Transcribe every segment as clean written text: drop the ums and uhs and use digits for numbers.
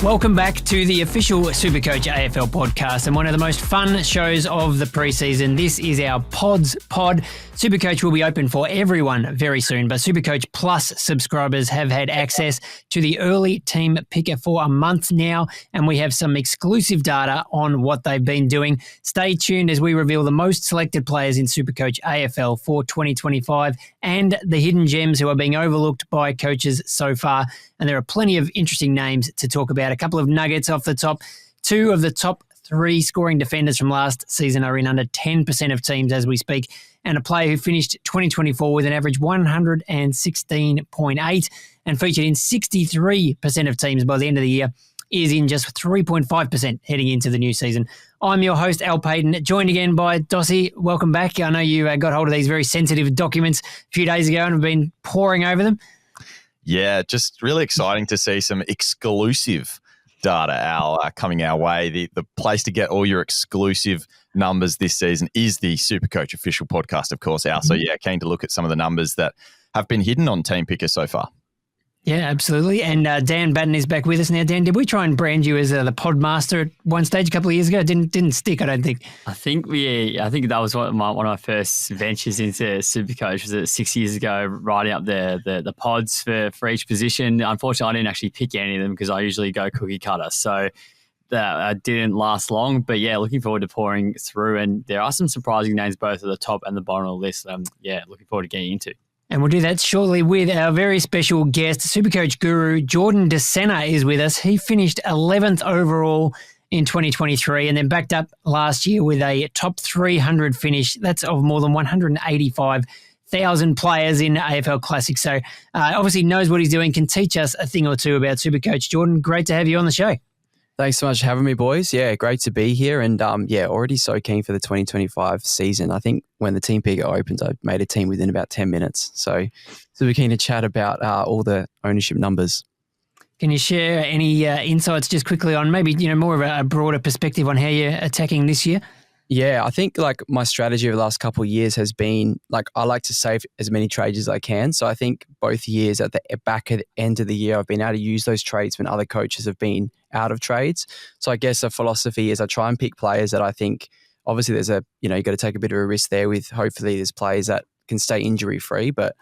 Welcome back to the official SuperCoach AFL podcast and one of the most fun shows of the preseason. This is our Pods Pod. SuperCoach will be open for everyone very soon, but SuperCoach Plus subscribers have had access to the early team picker for a month now, and we have some exclusive data on what they've been doing. Stay tuned as we reveal the most selected players in SuperCoach AFL for 2025 and the hidden gems who are being overlooked by coaches so far. And there are plenty of interesting names to talk about. A couple of nuggets off the top. 2 of the top 3 scoring defenders from last season are in under 10% of teams as we speak. And a player who finished 2024 with an average 116.8 and featured in 63% of teams by the end of the year is in just 3.5% heading into the new season. I'm your host, Al Paton, joined again by Dossy. Welcome back. I know you got hold of these very sensitive documents a few days ago and have been poring over them. Yeah, just really exciting to see some exclusive data, Al, coming our way. The place to get all your exclusive numbers this season is the SuperCoach official podcast, of course, Al. So, yeah, keen to look at some of the numbers that have been hidden on Team Picker so far. Yeah, absolutely. And Dan Batten is back with us now. Dan, did we try and brand you as the pod master at one stage a couple of years ago? It didn't stick, I don't think. I think that was one of my first ventures into SuperCoach was 6 years ago, writing up the pods for each position. Unfortunately, I didn't actually pick any of them because I usually go cookie cutter. So that didn't last long. But, yeah, looking forward to pouring through. And there are some surprising names both at the top and the bottom of the list. Looking forward to getting into. And we'll do that shortly with our very special guest, SuperCoach guru Jordan DeSena is with us. He finished 11th overall in 2023 and then backed up last year with a top 300 finish. That's of more than 185,000 players in AFL Classic. So obviously knows what he's doing, can teach us a thing or two about SuperCoach. Jordan, great to have you on the show. Thanks so much for having me, boys. Yeah, great to be here. And already so keen for the 2025 season. I think when the team picker opened, I made a team within about 10 minutes. So we're keen to chat about all the ownership numbers. Can you share any insights just quickly on maybe, more of a broader perspective on how you're attacking this year? Yeah, I think my strategy over the last couple of years has been I like to save as many trades as I can. So I think both years at the back at the end of the year, I've been able to use those trades when other coaches have been out of trades. So I guess a philosophy is I try and pick players that I think obviously there's you got to take a bit of a risk there with hopefully there's players that can stay injury free. But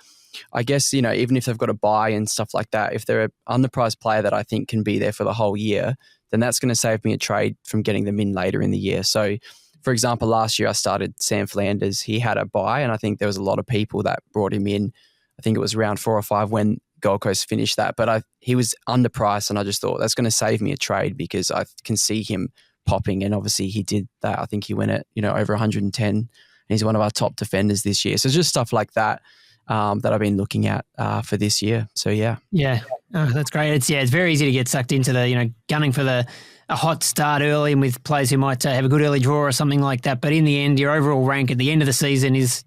I guess, even if they've got a buy and stuff like that, if they're an underpriced player that I think can be there for the whole year, then that's going to save me a trade from getting them in later in the year. So for example, last year I started Sam Flanders. He had a buy and I think there was a lot of people that brought him in. I think it was round 4 or 5 when Gold Coast finished that. But he was underpriced and I just thought that's going to save me a trade because I can see him popping. And obviously he did that. I think he went at, over 110 and he's one of our top defenders this year. So just stuff like that that I've been looking at for this year. So, yeah. Yeah. Oh, that's great. It's very easy to get sucked into the, gunning for a hot start early and with players who might have a good early draw or something like that. But in the end, your overall rank at the end of the season is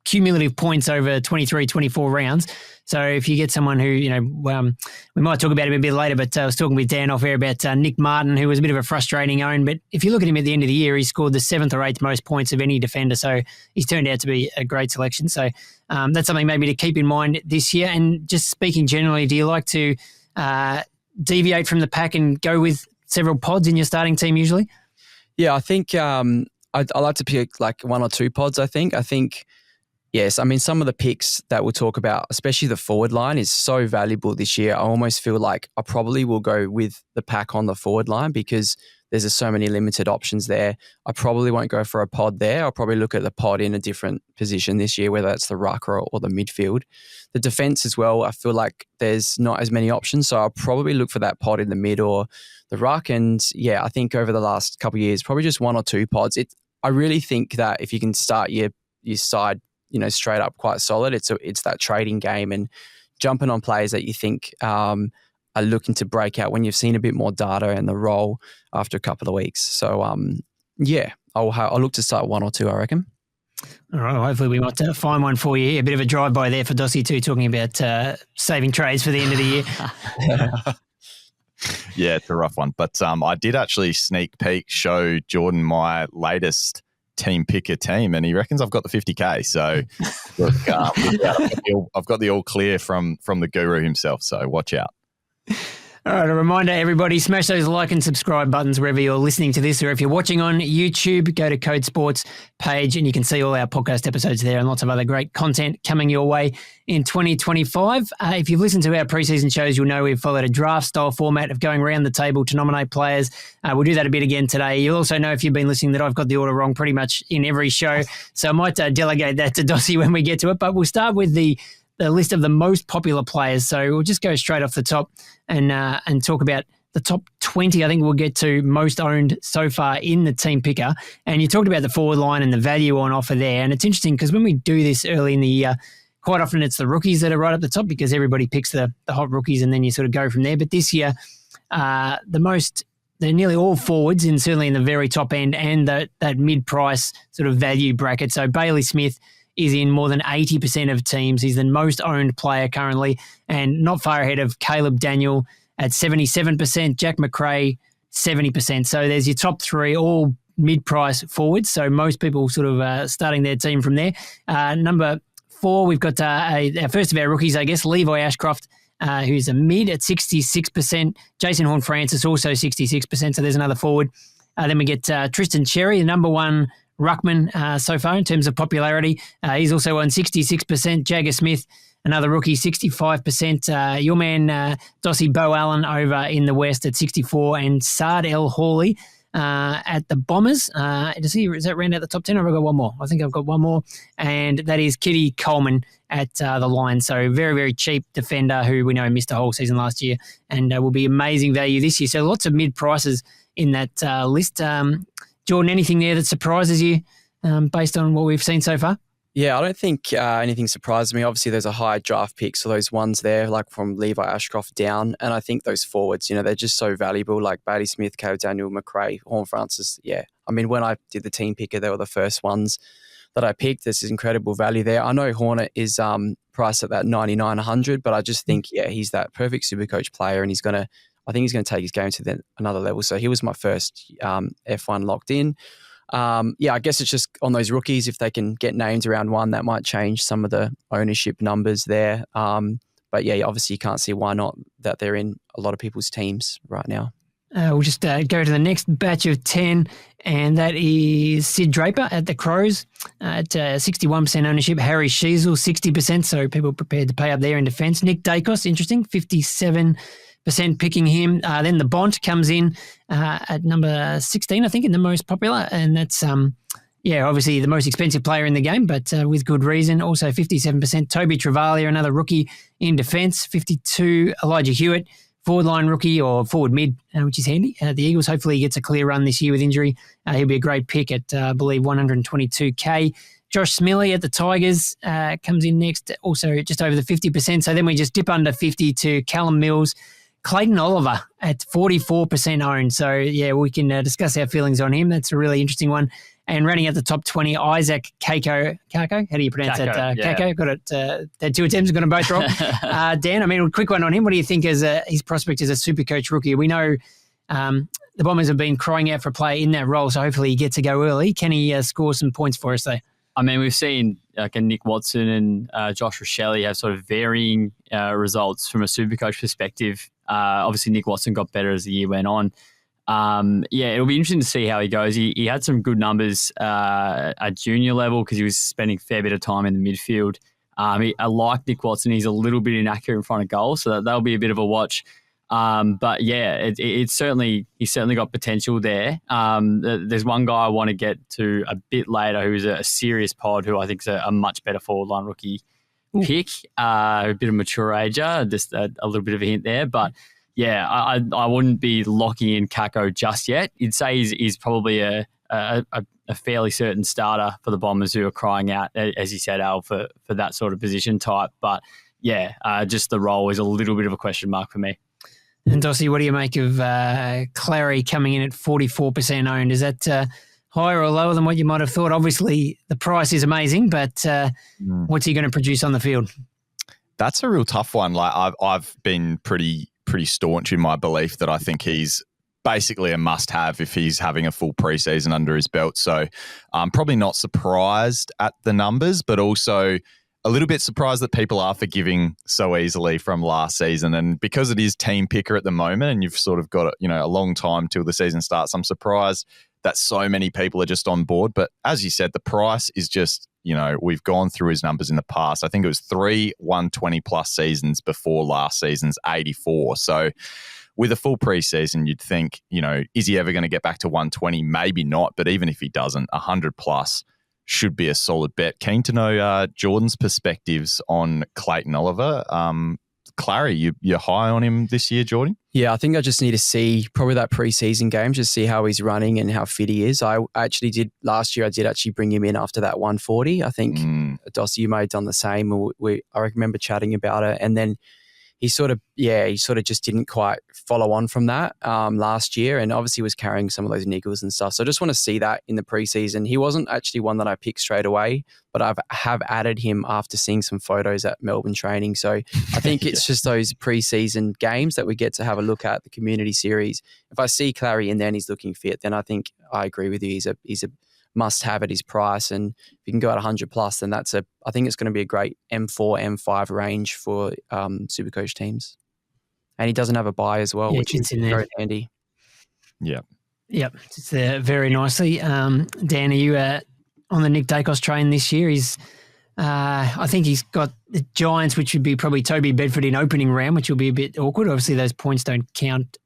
cumulative points over 23, 24 rounds. So if you get someone who, we might talk about him a bit later, but I was talking with Dan off air about Nick Martin, who was a bit of a frustrating own. But if you look at him at the end of the year, he scored the 7th or 8th most points of any defender. So he's turned out to be a great selection. So that's something maybe to keep in mind this year. And just speaking generally, do you like to deviate from the pack and go with several pods in your starting team usually? Yeah, I think I like to pick 1 or 2 pods, I think, yes, I mean, some of the picks that we'll talk about, especially the forward line, is so valuable this year. I almost feel like I probably will go with the pack on the forward line because there's just so many limited options there. I probably won't go for a pod there. I'll probably look at the pod in a different position this year, whether it's the ruck or the midfield. The defense as well, I feel like there's not as many options. So I'll probably look for that pod in the mid or the ruck. And yeah, I think over the last couple of years, probably just 1 or 2 pods. I really think that if you can start your side, straight up quite solid, it's that trading game and jumping on players that you think are looking to break out when you've seen a bit more data and the role after a couple of weeks. So, I'll look to start 1 or 2, I reckon. All right. Well, hopefully we might find one for you here. A bit of a drive-by there for Dossy too, talking about saving trades for the end of the year. Yeah, it's a rough one. But I did actually sneak peek show Jordan my latest team picker team, and he reckons I've got the 50K. So look, I've got the all clear from the guru himself. So watch out. All right, a reminder, everybody, smash those like and subscribe buttons wherever you're listening to this, or if you're watching on YouTube, go to Code Sports page and you can see all our podcast episodes there and lots of other great content coming your way in 2025. If you've listened to our preseason shows, you'll know we've followed a draft-style format of going around the table to nominate players. We'll do that a bit again today. You'll also know, if you've been listening, that I've got the order wrong pretty much in every show, so I might delegate that to Dossy when we get to it. But we'll start with the list of the most popular players. So we'll just go straight off the top and talk about the top 20. I think we'll get to most owned so far in the team picker. And you talked about the forward line and the value on offer there. And it's interesting because when we do this early in the year, quite often it's the rookies that are right up the top because everybody picks the hot rookies and then you sort of go from there. But this year, they're nearly all forwards, and certainly in the very top end and that mid-price sort of value bracket. So Bailey Smith is in more than 80% of teams. He's the most owned player currently, and not far ahead of Caleb Daniel at 77%, Jack McRae 70%. So there's your top three, all mid-price forwards. So most people sort of starting their team from there. Number 4, we've got our first of our rookies, I guess, Levi Ashcroft, who's a mid at 66%. Jason Horne-Francis also 66%. So there's another forward. Then we get Tristan Cherry, the number 1 ruckman so far in terms of popularity. He's also on 66%. Jagger Smith, another rookie, 65%. Your man, Dossy Bo Allen over in the West at 64%. And Saad El Hawley at the Bombers. Is that round out the top 10 or have I got one more? I think I've got one more. And that is Kitty Coleman at the Lions. So very, very cheap defender who we know missed a whole season last year and will be amazing value this year. So lots of mid-prices in that list. Jordan, anything there that surprises you based on what we've seen so far? Yeah, I don't think anything surprises me. Obviously, there's a high draft pick, so those ones there, like from Levi Ashcroft down, and I think those forwards, they're just so valuable, like Bailey Smith, Caleb Daniel, McRae, Horne-Francis. Yeah, I mean, when I did the team picker, they were the first ones that I picked. This is incredible value there. I know Hornet is priced at that 99-100, but I just think, he's that perfect SuperCoach player, and I think he's going to take his game to another level. So he was my first F1 locked in. I guess it's just on those rookies, if they can get named around one, that might change some of the ownership numbers there. But obviously you can't see why not that they're in a lot of people's teams right now. We'll just go to the next batch of 10, and that is Sid Draper at the Crows at 61% ownership. Harry Sheasel, 60%, so people prepared to pay up there in defence. Nick Dacos, interesting, 57% picking him. Then the Bont comes in at number 16, I think, in the most popular, and that's obviously the most expensive player in the game, but with good reason. Also 57%. Toby Travalia, another rookie in defence, 52%. Elijah Hewitt, forward line rookie or forward mid, which is handy. The Eagles, hopefully he gets a clear run this year with injury. He'll be a great pick at, I believe, 122K. Josh Smiley at the Tigers comes in next, also just over the 50%. So then we just dip under 50 to Callum Mills. Clayton Oliver at 44% owned. So, we can discuss our feelings on him. That's a really interesting one. And running at the top 20, Isaac Kako. How do you pronounce that? Kako. Got it. Had 2 attempts, got them both wrong. Dan, a quick one on him. What do you think as his prospect as a SuperCoach rookie? We know the Bombers have been crying out for a player in that role, so hopefully he gets to go early. Can he score some points for us, though? I mean, we've seen like a Nick Watson and Josh Rochelle have sort of varying results from a SuperCoach perspective. Obviously, Nick Watson got better as the year went on. It'll be interesting to see how he goes. He had some good numbers at junior level because he was spending a fair bit of time in the midfield. I like Nick Watson. He's a little bit inaccurate in front of goal, so that'll be a bit of a watch. He's certainly got potential there. There's one guy I want to get to a bit later who's a serious pod who I think is a much better forward line rookie pick, a bit of mature ager, just a little bit of a hint there. But I wouldn't be locking in Kako just yet. You'd say he's probably a fairly certain starter for the Bombers who are crying out, as you said, Al, for that sort of position type. But just the role is a little bit of a question mark for me. And Dossy, what do you make of Clary coming in at 44% owned? Is that higher or lower than what you might have thought? Obviously, the price is amazing, but what's he going to produce on the field? That's a real tough one. Like I've been pretty staunch in my belief that I think he's basically a must-have if he's having a full preseason under his belt. So I'm probably not surprised at the numbers, but also a little bit surprised that people are forgiving so easily from last season. And because it is team picker at the moment and you've sort of got, a long time till the season starts, I'm surprised that so many people are just on board. But as you said, the price is just, we've gone through his numbers in the past. I think it was 3 120 plus seasons before last season's 84. So with a full preseason, you'd think, is he ever going to get back to 120? Maybe not. But even if he doesn't, 100 plus should be a solid bet. Keen to know Jordan's perspectives on Clayton Oliver. Clary, you're high on him this year, Jordan? Yeah, I think I just need to see probably that preseason game, just see how he's running and how fit he is. I actually did last year. I did actually bring him in after that 140. I think Dossy, you may have done the same. I remember chatting about it, and then he sort of just didn't quite follow on from that last year, and obviously was carrying some of those niggles and stuff. So I just want to see that in the preseason. He wasn't actually one that I picked straight away, but I have added him after seeing some photos at Melbourne training. So I think it's just those preseason games that we get to have a look at, the community series. If I see Clary in there and he's looking fit, then I think I agree with you. He's a must-have at his price, and if you can go at 100 plus, then I think it's going to be a great M4, M5 range for SuperCoach teams. And he doesn't have a buy as well, which is very handy. Yeah. Yep, it's there very nicely. Dan, are you on the Nick Dacos train this year? I think he's got the Giants, which would be probably Toby Bedford in opening round, which will be a bit awkward. Obviously, those points don't count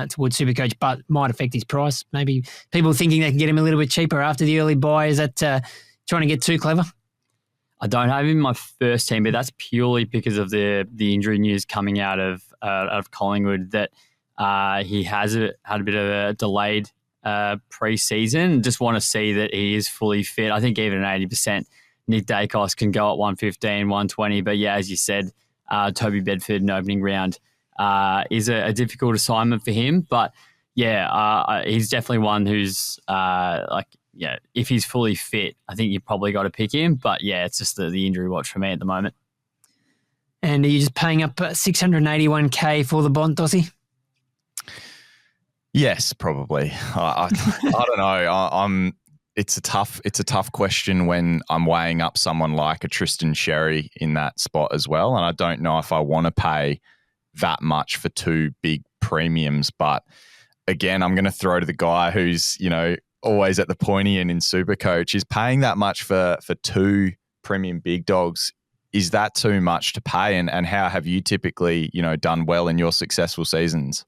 towards SuperCoach, but might affect his price. Maybe people thinking they can get him a little bit cheaper after the early buy. Is that trying to get too clever? I don't have him in my first team, but that's purely because of the injury news coming out of Collingwood that he has had a bit of a delayed pre-season. Just want to see that he is fully fit. I think even at 80%, Nick Dacos can go at 115, 120. But yeah, as you said, Toby Bedford in opening round is a difficult assignment for him. But yeah, he's definitely one who's if he's fully fit, I think you've probably got to pick him. But yeah, it's just the injury watch for me at the moment. And are you just paying up $681K for the bond, Dossy? Yes, probably. I don't know. It's a tough question when I'm weighing up someone like a Tristan Sherry in that spot as well, and I don't know if I want to pay that much for two big premiums. But again, I'm going to throw to the guy who's always at the pointy end in SuperCoach. Is paying that much for two premium big dogs. Is that too much to pay? And how have you typically done well in your successful seasons?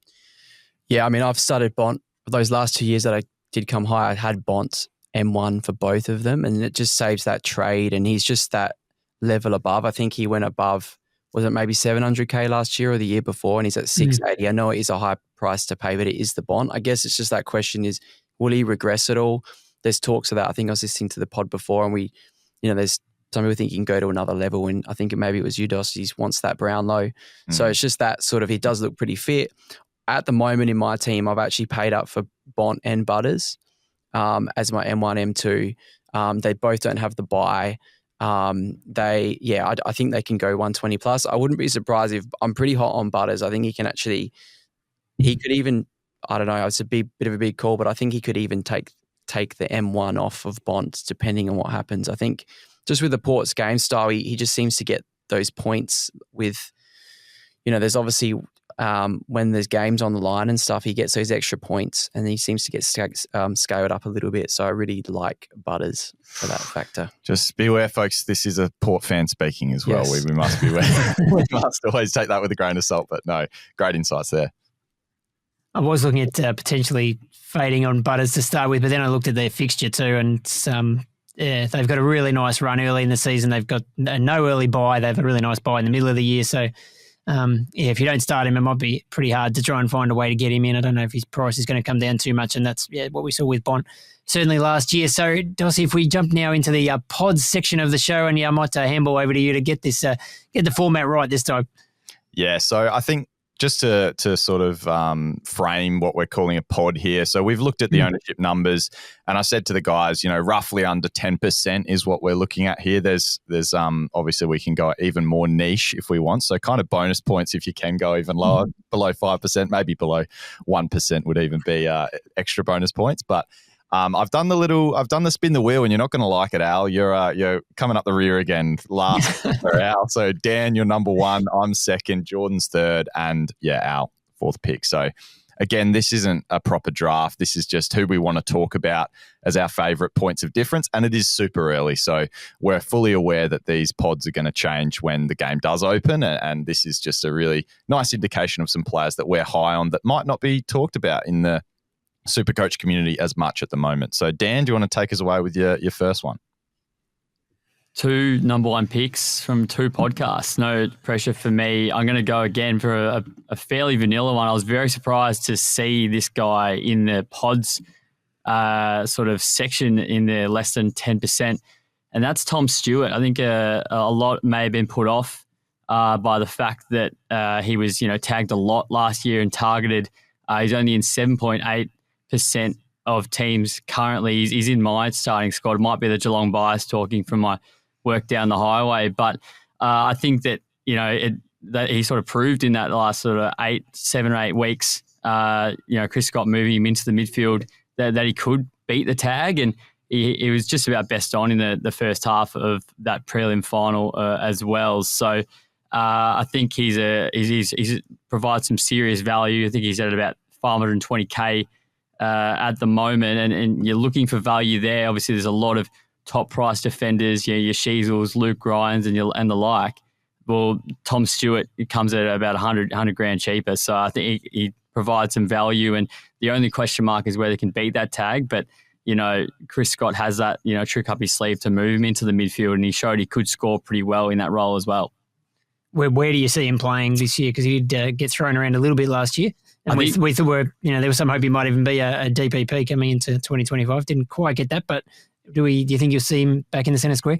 Yeah, I mean, I've started Bont for those last 2 years that I did come high. I had Bont M1 for both of them, and it just saves that trade. And he's just that level above. I think he went above, was it maybe 700K last year or the year before? And he's at 680. I know it is a high price to pay, but it is the Bont. I guess it's just that question is, will he regress at all? There's talks of that. I think I was listening to the pod before, and there's some people think he can go to another level, and I think maybe it was you, Dossy, he wants that Brownlow. So it's just that sort of, he does look pretty fit. At the moment in my team, I've actually paid up for Bont and Butters as my M1, M2. They both don't have the buy. I think they can go 120 plus. I wouldn't be surprised if I'm pretty hot on Butters. I think he could even, I don't know, it's a bit of a big call, but I think he could even take the M1 off of Bont depending on what happens. I think just with the Port's game style, he just seems to get those points with, there's obviously when there's games on the line and stuff, he gets those extra points and he seems to get scaled up a little bit. So I really like Butters for that factor. Just beware, folks. This is a Port fan speaking as well. Yes. We must beware. We must always take that with a grain of salt, but no, great insights there. I was looking at potentially fading on Butters to start with, but then I looked at their fixture too, and they've got a really nice run early in the season. They've got no early buy. They have a really nice buy in the middle of the year. So, if you don't start him, it might be pretty hard to try and find a way to get him in. I don't know if his price is going to come down too much, and that's what we saw with Bont certainly last year. So, Dossy, if we jump now into the pods section of the show, and I might handball over to you to get this get the format right this time. Yeah, so I think just to sort of frame what we're calling a pod here. So we've looked at the ownership numbers, and I said to the guys, roughly under 10% is what we're looking at here. There's obviously we can go even more niche if we want. So kind of bonus points if you can go even lower, below 5%, maybe below 1% would even be extra bonus points. But I've done the spin the wheel, and you're not going to like it, Al. You're coming up the rear again, last for Al. So Dan, you're number 1. I'm second. Jordan's third, and Al, fourth pick. So again, this isn't a proper draft. This is just who we want to talk about as our favourite points of difference, and it is super early. So we're fully aware that these pods are going to change when the game does open, and this is just a really nice indication of some players that we're high on that might not be talked about in the SuperCoach community as much at the moment. So Dan, do you want to take us away with your first one? 2 number 1 picks from 2 podcasts. No pressure for me. I'm going to go again for a fairly vanilla one. I was very surprised to see this guy in the pods sort of section in the less than 10%, and that's Tom Stewart. I think a lot may have been put off by the fact that he was tagged a lot last year and targeted. He's only in 7.8% of teams currently. He's in my starting squad. It might be the Geelong bias talking from my work down the highway, but I think that that he sort of proved in that last sort of 7 or 8 weeks. Chris Scott moving him into the midfield that he could beat the tag, and he was just about best on in the first half of that prelim final as well. So I think he's provides some serious value. I think he's at about 520k at the moment, and you're looking for value there. Obviously, there's a lot of top price defenders, your Sheezels, Luke Ryans, and the like. Well, Tom Stewart comes at about 100 grand cheaper, so I think he provides some value. And the only question mark is whether he can beat that tag. But Chris Scott has that trick up his sleeve to move him into the midfield, and he showed he could score pretty well in that role as well. Where do you see him playing this year? Because he did get thrown around a little bit last year. And we thought there was some hope he might even be a DPP coming into 2025. Didn't quite get that, but do you think you'll see him back in the centre square?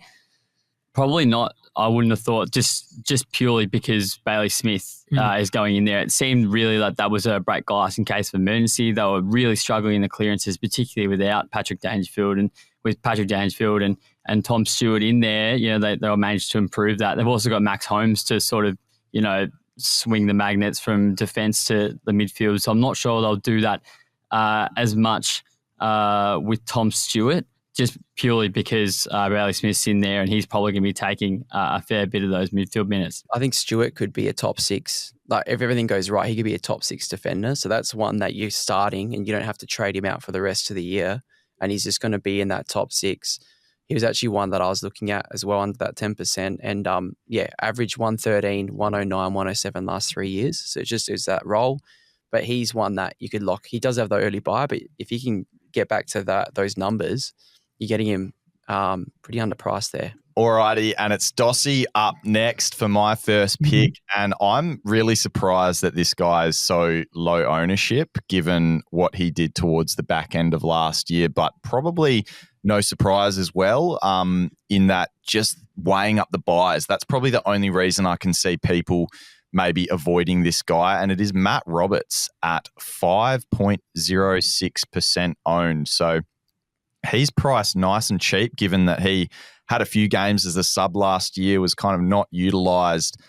Probably not. I wouldn't have thought, just purely because Bailey Smith is going in there. It seemed really like that was a break glass in case of emergency. They were really struggling in the clearances, particularly without Patrick Dangerfield. And with Patrick Dangerfield and Tom Stewart in there, they'll manage to improve that. They've also got Max Holmes to sort of, swing the magnets from defence to the midfield. So I'm not sure they'll do that as much with Tom Stewart, just purely because Bailey Smith's in there and he's probably going to be taking a fair bit of those midfield minutes. I think Stewart could be a top 6. Like, if everything goes right, he could be a top 6 defender. So that's one that you're starting and you don't have to trade him out for the rest of the year. And he's just going to be in that top 6. He was actually one that I was looking at as well, under that 10%. And average 113, 109, 107 last 3 years. So it just is that role. But he's one that you could lock. He does have the early buy, but if he can get back to those numbers, you're getting him pretty underpriced there. Alrighty, and it's Dossy up next for my first pick. And I'm really surprised that this guy is so low ownership given what he did towards the back end of last year, but probably no surprise as well in that just weighing up the buys. That's probably the only reason I can see people maybe avoiding this guy, and it is Matt Roberts at 5.06% owned. So he's priced nice and cheap given that he had a few games as a sub last year, was kind of not utilised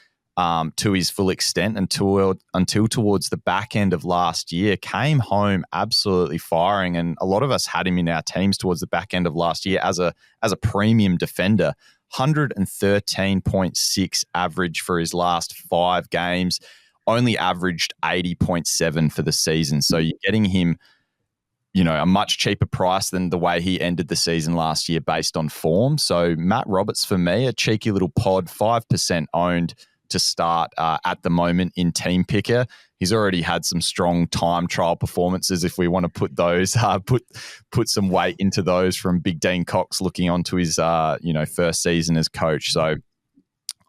to his full extent until towards the back end of last year, came home absolutely firing. And a lot of us had him in our teams towards the back end of last year as a premium defender. 113.6 average for his last 5 games, only averaged 80.7 for the season. So you're getting him, a much cheaper price than the way he ended the season last year based on form. So Matt Roberts, for me, a cheeky little pod, 5% owned to start at the moment in Team Picker. He's already had some strong time trial performances if we want to put those, put some weight into those from Big Dean Cox looking onto his, first season as coach. So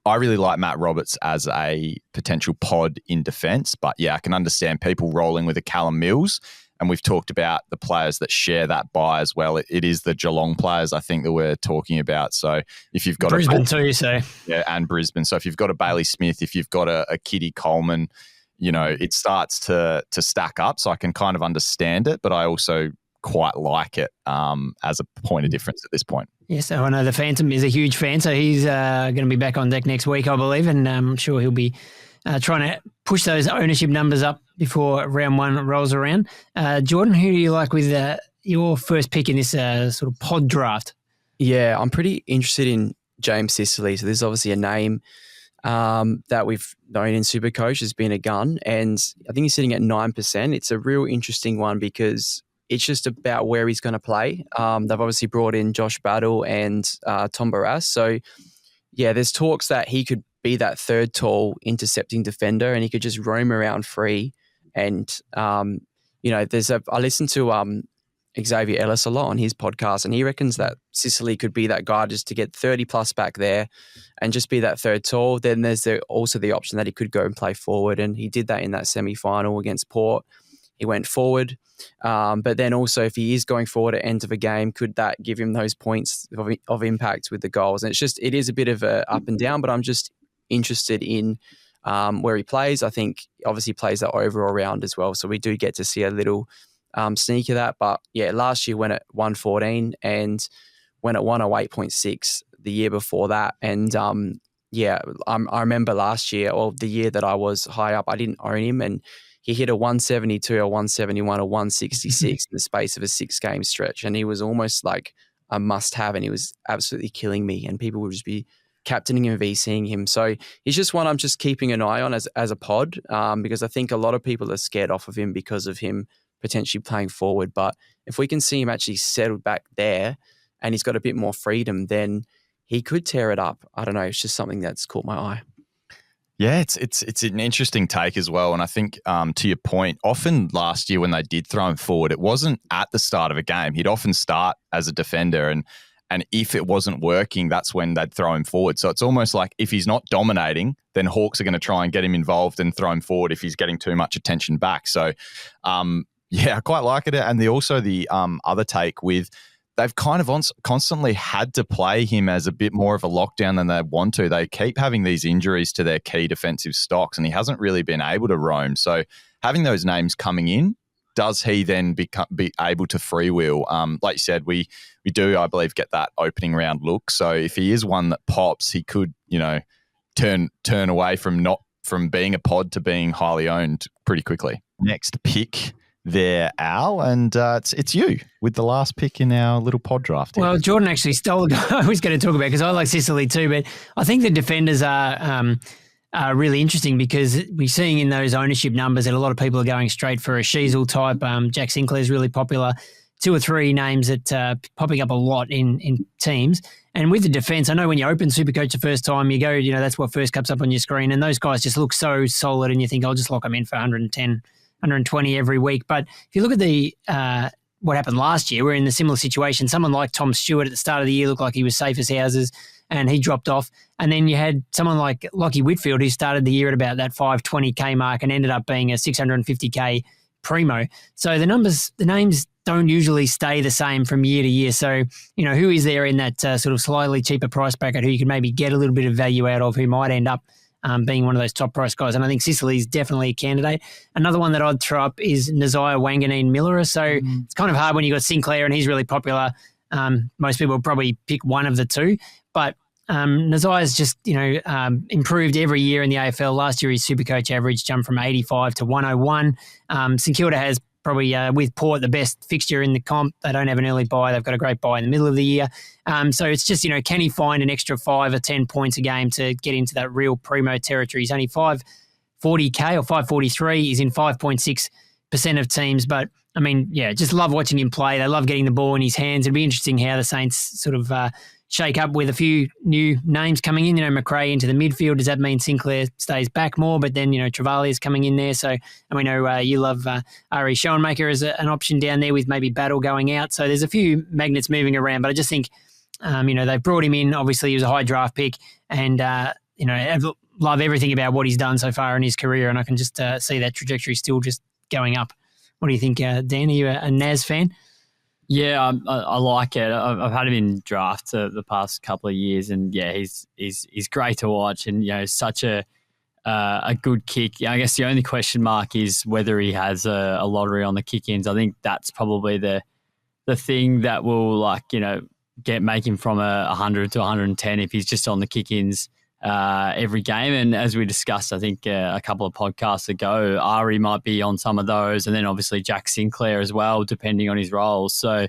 I really like Matt Roberts as a potential pod in defence. But yeah, I can understand people rolling with a Callum Mills. And we've talked about the players that share that buy as well. It is the Geelong players, I think, that we're talking about. So if you've got Brisbane too, you say. Yeah, and Brisbane. So if you've got a Bailey Smith, if you've got a Kitty Coleman, it starts to stack up. So I can kind of understand it, but I also quite like it as a point of difference at this point. Yes, so I know the Phantom is a huge fan, so he's going to be back on deck next week, I believe, and I'm sure he'll be trying to push those ownership numbers up before round 1 rolls around. Jordan, who do you like with your first pick in this sort of pod draft? Yeah, I'm pretty interested in James Sicily. So there's obviously a name that we've known in SuperCoach has been a gun, and I think he's sitting at 9%. It's a real interesting one because it's just about where he's going to play. They've obviously brought in Josh Battle and Tom Barras. So, yeah, there's talks that he could be that third tall intercepting defender and he could just roam around free. And, I listened to Xavier Ellis a lot on his podcast, and he reckons that Sicily could be that guy just to get 30 plus back there and just be that third tall. Then there's also the option that he could go and play forward, and he did that in that semi-final against Port. He went forward, but then also if he is going forward at end of a game, could that give him those points of impact with the goals? And it is a bit of a up and down, but I'm just interested in where he plays. I think obviously plays that overall round as well, so we do get to see a little sneak of that. But yeah, last year went at 114 and went at 108.6 the year before that. And I remember last year, or the year that I was high up, I didn't own him, and he hit a 172, a 171, a 166 in the space of a 6-game stretch. And he was almost like a must-have, and he was absolutely killing me. And people would just be captaining him, VCing him. So he's just one I'm just keeping an eye on as a pod, because I think a lot of people are scared off of him because of him potentially playing forward. But if we can see him actually settled back there and he's got a bit more freedom, then he could tear it up. I don't know. It's just something that's caught my eye. Yeah, it's an interesting take as well. And I think to your point, often last year when they did throw him forward, it wasn't at the start of a game. He'd often start as a defender, and if it wasn't working, that's when they'd throw him forward. So it's almost like if he's not dominating, then Hawks are going to try and get him involved and throw him forward if he's getting too much attention back. So yeah, I quite like it. And the other take with they've kind of constantly had to play him as a bit more of a lockdown than they want to. They keep having these injuries to their key defensive stocks, and he hasn't really been able to roam. So having those names coming in, does he then be able to freewheel? Like you said, we do, I believe, get that opening round look. So if he is one that pops, he could, turn away from being a pod to being highly owned pretty quickly. Next pick there, Al, and it's you with the last pick in our little pod draft here. Well, Jordan actually stole the guy I was going to talk about because I like Sicily too, but I think the defenders are really interesting because we're seeing in those ownership numbers that a lot of people are going straight for a Sheasel type. Jack Sinclair's really popular. 2 or 3 names that popping up a lot in teams. And with the defence, I know when you open SuperCoach the first time, you go, that's what first comes up on your screen, and those guys just look so solid, and you think, I'll just lock them in for 110, 120 every week. But if you look at the what happened last year, we're in a similar situation. Someone like Tom Stewart at the start of the year looked like he was safe as houses, and he dropped off. And then you had someone like Lockie Whitfield who started the year at about that 520K mark and ended up being a 650K primo. So the names don't usually stay the same from year to year. So, who is there in that sort of slightly cheaper price bracket who you can maybe get a little bit of value out of, who might end up being one of those top price guys? And I think Sicily is definitely a candidate. Another one that I'd throw up is Nasiah Wanganeen-Milera. So it's kind of hard when you've got Sinclair and he's really popular. Most people will probably pick one of the two. But Nasiah's just, improved every year in the AFL. Last year, his SuperCoach average jumped from 85 to 101. St Kilda has probably, with Port, the best fixture in the comp. They don't have an early bye. They've got a great bye in the middle of the year. So it's just, can he find an extra 5 or 10 points a game to get into that real primo territory? He's only 540K or 543. He's in 5.6% of teams. But, just love watching him play. They love getting the ball in his hands. It'd be interesting how the Saints sort of shake up with a few new names coming in. McRae into the midfield. Does that mean Sinclair stays back more? But then, Travaglia's coming in there. So, and we know you love Ari Schoenmaker as an option down there with maybe Battle going out. So there's a few magnets moving around. But I just think, they've brought him in. Obviously, he was a high draft pick. And, love everything about what he's done so far in his career. And I can just see that trajectory still just going up. What do you think, Dan? Are you a Naz fan? Yeah, I like it. I've had him in draft the past couple of years, and yeah, he's great to watch, and such a good kick. I guess the only question mark is whether he has a lottery on the kick-ins. I think that's probably the thing that will make him from 100 to 110 if he's just on the kick-ins every game. And as we discussed, I think a couple of podcasts ago, Ari might be on some of those, and then obviously Jack Sinclair as well, depending on his roles. So,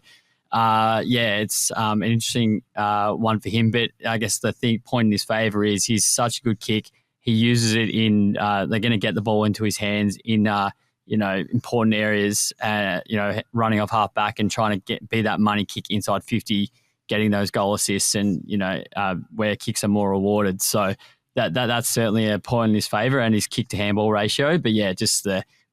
it's an interesting one for him. But I guess the point in his favour is he's such a good kick. He uses it in they're going to get the ball into his hands in important areas, running off half back and trying to be that money kick inside 50, getting those goal assists, and where kicks are more rewarded. So that's certainly a point in his favour, and his kick to handball ratio. But just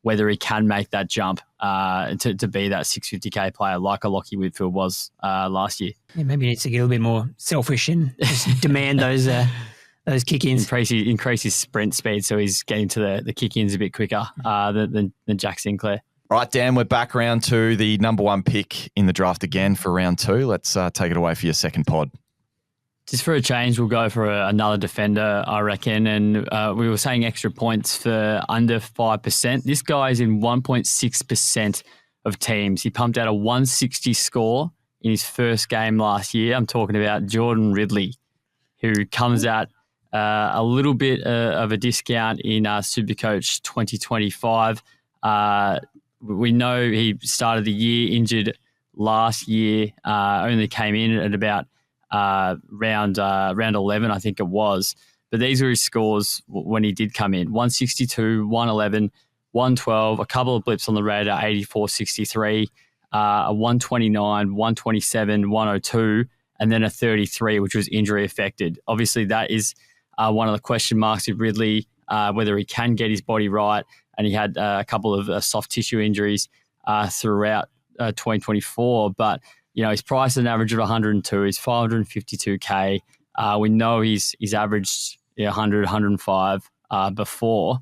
whether he can make that jump to be that 650k player like a Lockie Whitfield was last year. Yeah, maybe he needs to get a little bit more selfish and just demand those kick-ins. Increase his sprint speed so he's getting to the kick-ins a bit quicker than Jack Sinclair. Right, Dan, we're back round to the number one pick in the draft again for round 2. Let's take it away for your second pod. Just for a change, we'll go for another defender, I reckon. And we were saying extra points for under 5%. This guy is in 1.6% of teams. He pumped out a 160 score in his first game last year. I'm talking about Jordan Ridley, who comes out a little bit of a discount in SuperCoach 2025. We know he started the year injured last year, only came in at about round 11, I think it was. But these were his scores when he did come in: 162, 111, 112, a couple of blips on the radar, 84, 63, a 129, 127, 102, and then a 33, which was injury affected. Obviously, that is one of the question marks with Ridley, whether he can get his body right. And he had a couple of soft tissue injuries throughout 2024. But, his price is an average of 102. He's 552K. We know he's averaged 100, 105 before.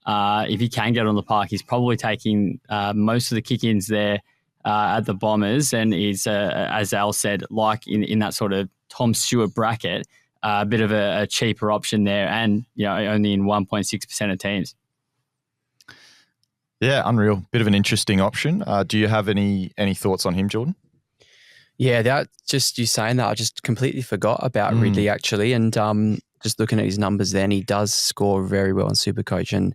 If he can get on the park, he's probably taking most of the kick-ins there at the Bombers. And he's, as Al said, like in that sort of Tom Stewart bracket, a bit of a cheaper option there, and only in 1.6% of teams. Yeah, unreal. Bit of an interesting option. Do you have any thoughts on him, Jordan? Yeah, that just you saying that, I just completely forgot about Ridley actually, and just looking at his numbers, then he does score very well on SuperCoach, and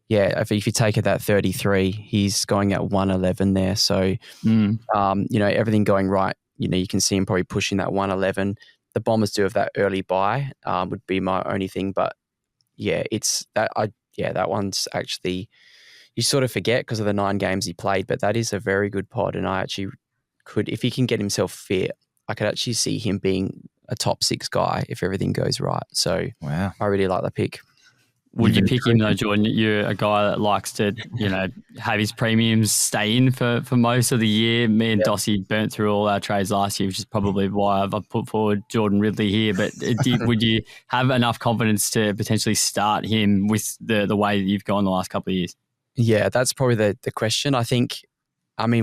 if you take it that 33, he's going at 111 there. So, everything going right. You can see him probably pushing that 111. The Bombers do have that early buy, would be my only thing. But it's that. That one's actually, you sort of forget because of the 9 games he played. But that is a very good pod, and I actually could, if he can get himself fit, I could actually see him being a top 6 guy if everything goes right. So wow, I really like the pick. Would you pick him though, Jordan? You're a guy that likes to, have his premiums stay in for most of the year. Me and Dossy burnt through all our trades last year, which is probably why I've put forward Jordan Ridley here. But would you have enough confidence to potentially start him with the way that you've gone the last couple of years? Yeah, that's probably the question.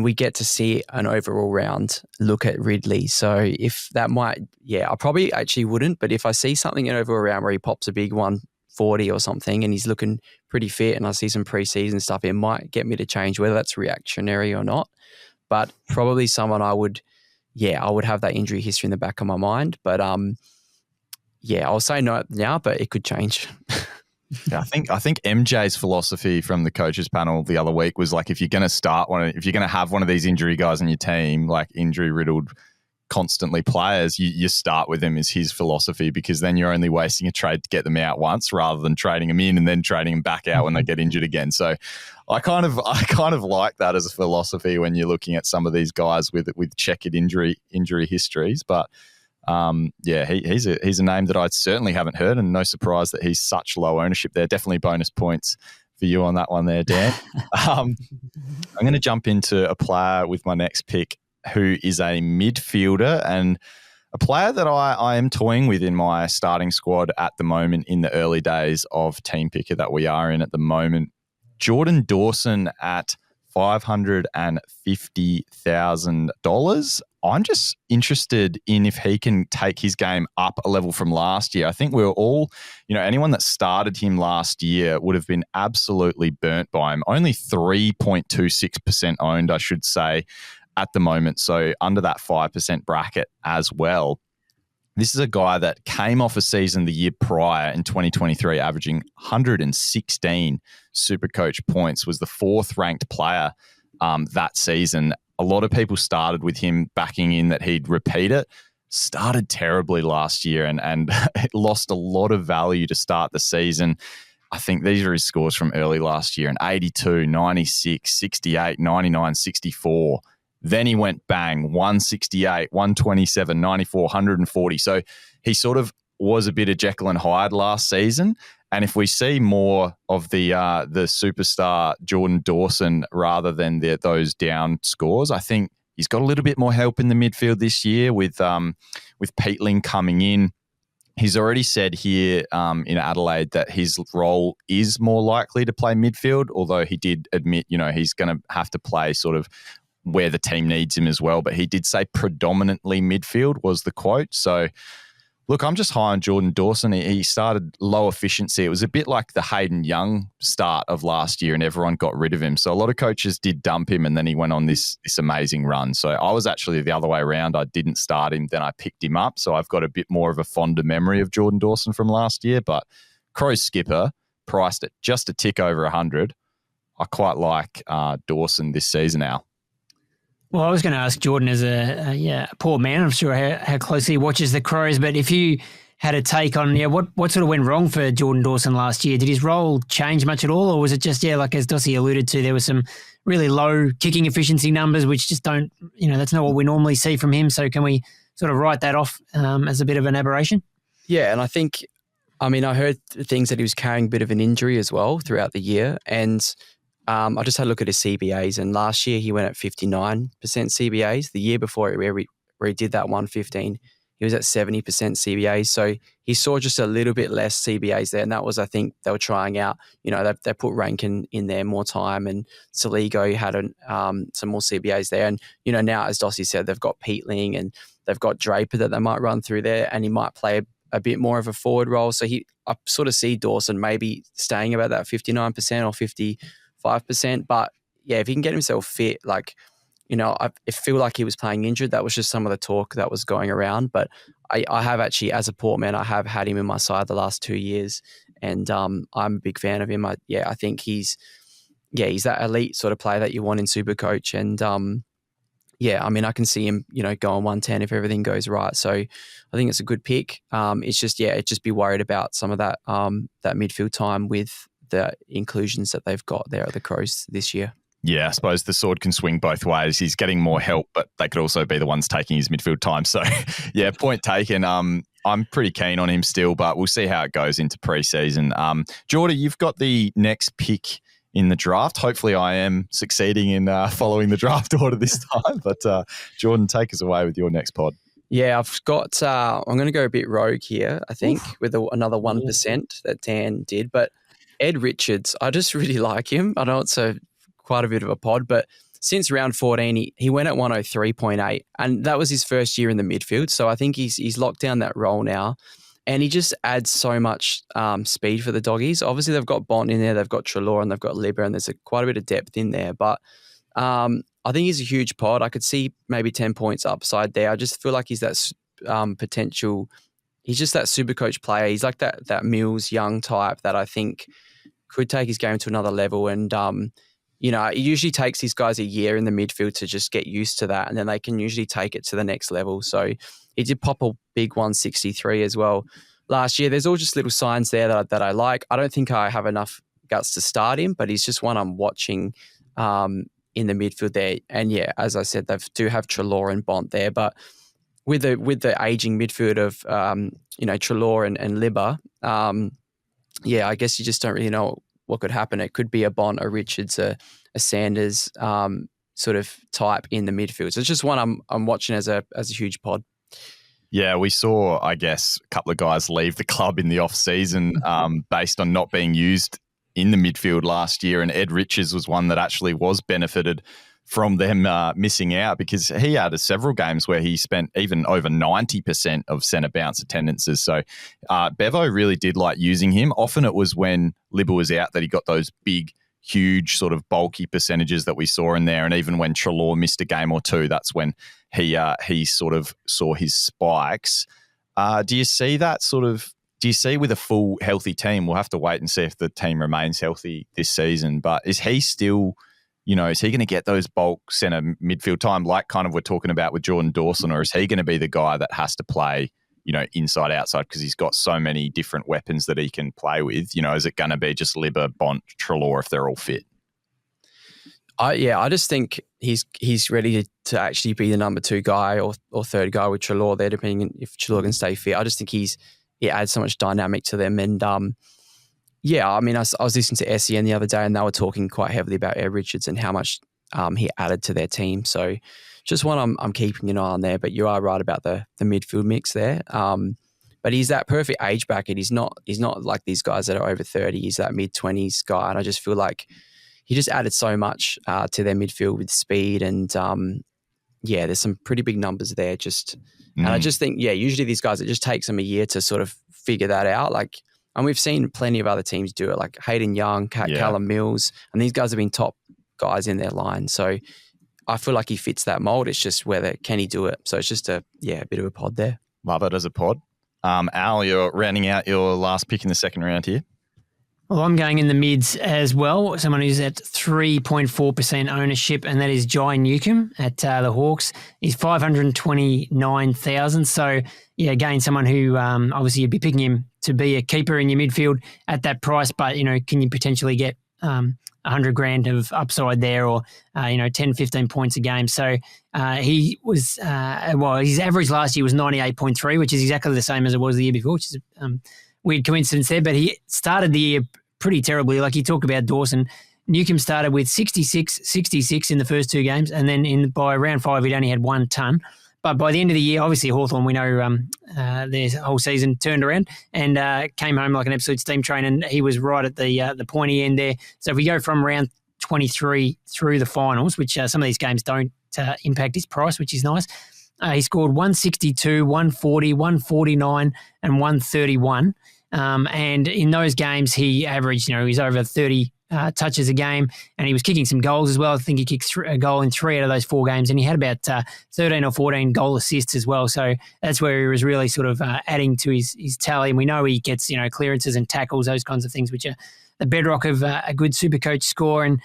We get to see an overall round look at Ridley. So if that might, I probably actually wouldn't. But if I see something in overall round where he pops a big 140 or something and he's looking pretty fit and I see some preseason stuff, it might get me to change, whether that's reactionary or not. But probably someone I would have that injury history in the back of my mind. But I'll say no now, but it could change. Yeah, I think MJ's philosophy from the coaches panel the other week was like, if you're going to have one of these injury guys on your team, like injury riddled constantly players, you start with them, is his philosophy, because then you're only wasting a trade to get them out once rather than trading them in and then trading them back out when they get injured again. So I kind of like that as a philosophy when you're looking at some of these guys with checkered injury histories. But he's a name that I certainly haven't heard, and no surprise that he's such low ownership there. Definitely bonus points for you on that one there, Dan. I'm going to jump into a player with my next pick who is a midfielder and a player that I am toying with in my starting squad at the moment in the early days of Team Picker that we are in at the moment. Jordan Dawson at $550,000. I'm just interested in if he can take his game up a level from last year. I think we were all, anyone that started him last year would have been absolutely burnt by him. Only 3.26% owned, I should say, at the moment. So under that 5% bracket as well. This is a guy that came off a season the year prior in 2023, averaging 116 SuperCoach points, was the 4th ranked player that season. A lot of people started with him backing in that he'd repeat it. Started terribly last year and it lost a lot of value to start the season. I think these are his scores from early last year: an 82, 96, 68, 99, 64. Then he went bang, 168, 127, 94, 140. So he sort of was a bit of Jekyll and Hyde last season. And if we see more of the superstar Jordan Dawson rather than those down scores, I think he's got a little bit more help in the midfield this year with Peatling coming in. He's already said here in Adelaide that his role is more likely to play midfield, although he did admit, he's going to have to play sort of where the team needs him as well. But he did say predominantly midfield was the quote. So, look, I'm just high on Jordan Dawson. He started low efficiency. It was a bit like the Hayden Young start of last year and everyone got rid of him. So a lot of coaches did dump him and then he went on this amazing run. So I was actually the other way around. I didn't start him, then I picked him up. So I've got a bit more of a fonder memory of Jordan Dawson from last year. But Crows skipper priced at just a tick over 100. I quite like Dawson this season, Al. Well, I was going to ask Jordan as a poor man. I'm sure how closely he watches the Crows, but if you had a take on what sort of went wrong for Jordan Dawson last year, did his role change much at all, or was it just like as Dossy alluded to, there were some really low kicking efficiency numbers which just don't that's not what we normally see from him. So can we sort of write that off as a bit of an aberration? Yeah, and I heard things that he was carrying a bit of an injury as well throughout the year, and I just had a look at his CBAs, and last year he went at 59% CBAs. The year before where he did that 115, he was at 70% CBAs. So he saw just a little bit less CBAs there, and that was, I think, they were trying out. They put Rankin in there more time, and Saligo had some more CBAs there. And now, as Dossy said, they've got Peatling and they've got Draper that they might run through there, and he might play a bit more of a forward role. So I sort of see Dawson maybe staying about that 59% or 55%, but yeah, if he can get himself fit, I feel like he was playing injured. That was just some of the talk that was going around. But I have actually, as a Port man, I have had him in my side the last 2 years, and I'm a big fan of him. I think he's that elite sort of player that you want in SuperCoach, and I can see him, going 110 if everything goes right. So I think it's a good pick. It's just be worried about some of that midfield time with the inclusions that they've got there at the Crows this year. Yeah, I suppose the sword can swing both ways. He's getting more help, but they could also be the ones taking his midfield time. So, yeah, point taken. I'm pretty keen on him still, but we'll see how it goes into preseason. Jordy, you've got the next pick in the draft. Hopefully I am succeeding in following the draft order this time. But Jordan, take us away with your next pod. Yeah, I've got I'm going to go a bit rogue here, I think, with another 1% that Dan did. But Ed Richards, I just really like him. I know it's quite a bit of a pod, but since round 14, he went at 103.8, and that was his first year in the midfield. So I think he's locked down that role now, and he just adds so much speed for the Doggies. Obviously, they've got Bont in there, they've got Treloar, and they've got Libba, and there's quite a bit of depth in there. But I think he's a huge pod. I could see maybe 10 points upside there. I just feel like he's that potential. He's just that SuperCoach player. He's like that Mills Young type that I think could take his game to another level. And, it usually takes these guys a year in the midfield to just get used to that, and then they can usually take it to the next level. So he did pop a big 163 as well last year. There's all just little signs there that I like. I don't think I have enough guts to start him, but he's just one I'm watching in the midfield there. And yeah, as I said, they do have Treloar and Bont there, but with the aging midfield of Treloar and Libba, I guess you just don't really know what could happen. It could be a Bont, a Richards, a Sanders sort of type in the midfield. So it's just one I'm watching as a huge pod. Yeah, we saw, I guess, a couple of guys leave the club in the off-season based on not being used in the midfield last year, and Ed Richards was one that actually was benefited from them missing out, because he had several games where he spent even over 90% of centre bounce attendances. So Bevo really did like using him. Often it was when Libba was out that he got those big, huge sort of bulky percentages that we saw in there. And even when Treloar missed a game or two, that's when he sort of saw his spikes. Do you see that sort of? Do you see with a full healthy team? We'll have to wait and see if the team remains healthy this season. But is he still, is he going to get those bulk centre midfield time like kind of we're talking about with Jordan Dawson, or is he going to be the guy that has to play, inside outside because he's got so many different weapons that he can play with? Is it going to be just Libba, Bont, Treloar if they're all fit? I just think he's ready to actually be the number 2 guy or third guy with Treloar there, depending if Treloar can stay fit. I just think he adds so much dynamic to them. And I was listening to SEN the other day and they were talking quite heavily about Ed Richards and how much he added to their team. So just one I'm keeping an eye on there. But you are right about the midfield mix there. But he's that perfect age bracket. He's not like these guys that are over 30. He's that mid-20s guy. And I just feel like he just added so much to their midfield with speed and there's some pretty big numbers there. And I just think, usually these guys, it just takes them a year to sort of figure that out. And we've seen plenty of other teams do it, like Hayden Young, Callum Mills, and these guys have been top guys in their line. So I feel like he fits that mold. It's just whether can he do it. So it's just a bit of a pod there. Love it as a pod. Al, you're rounding out your last pick in the second round here. Well, I'm going in the mids as well. Someone who's at 3.4% ownership, and that is Jai Newcombe at the Hawks. He's 529,000. So, again, someone who obviously you'd be picking him to be a keeper in your midfield at that price. But, can you potentially get 100 grand of upside there or, 10, 15 points a game? So he was, his average last year was 98.3, which is exactly the same as it was the year before, which is weird coincidence there, but he started the year pretty terribly. Like you talk about Dawson, Newcombe started with 66 in the first 2 games, and then by round 5 he'd only had 1 ton. But by the end of the year, obviously Hawthorn, we know their whole season turned around and came home like an absolute steam train, and he was right at the pointy end there. So if we go from round 23 through the finals, which some of these games don't impact his price, which is nice, he scored 162, 140, 149 and 131. And in those games, he averaged, he's over 30 touches a game, and he was kicking some goals as well. I think he kicked a goal in 3 out of those 4 games, and he had about 13 or 14 goal assists as well. So that's where he was really sort of adding to his tally. And we know he gets, clearances and tackles, those kinds of things, which are the bedrock of a good SuperCoach score. And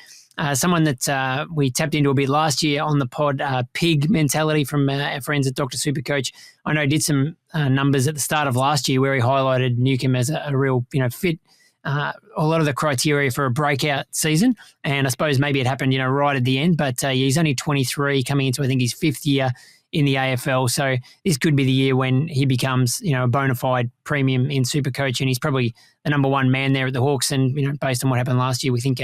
someone that we tapped into a bit last year on the pod, Pig Mentality from our friends at Dr. SuperCoach. I know did some numbers at the start of last year where he highlighted Newcombe as a real, fit, a lot of the criteria for a breakout season. And I suppose maybe it happened, right at the end. But he's only 23 coming into, I think, his 5th year in the AFL. So this could be the year when he becomes, a bona fide premium in SuperCoach, and he's probably the number 1 man there at the Hawks. And, based on what happened last year, we think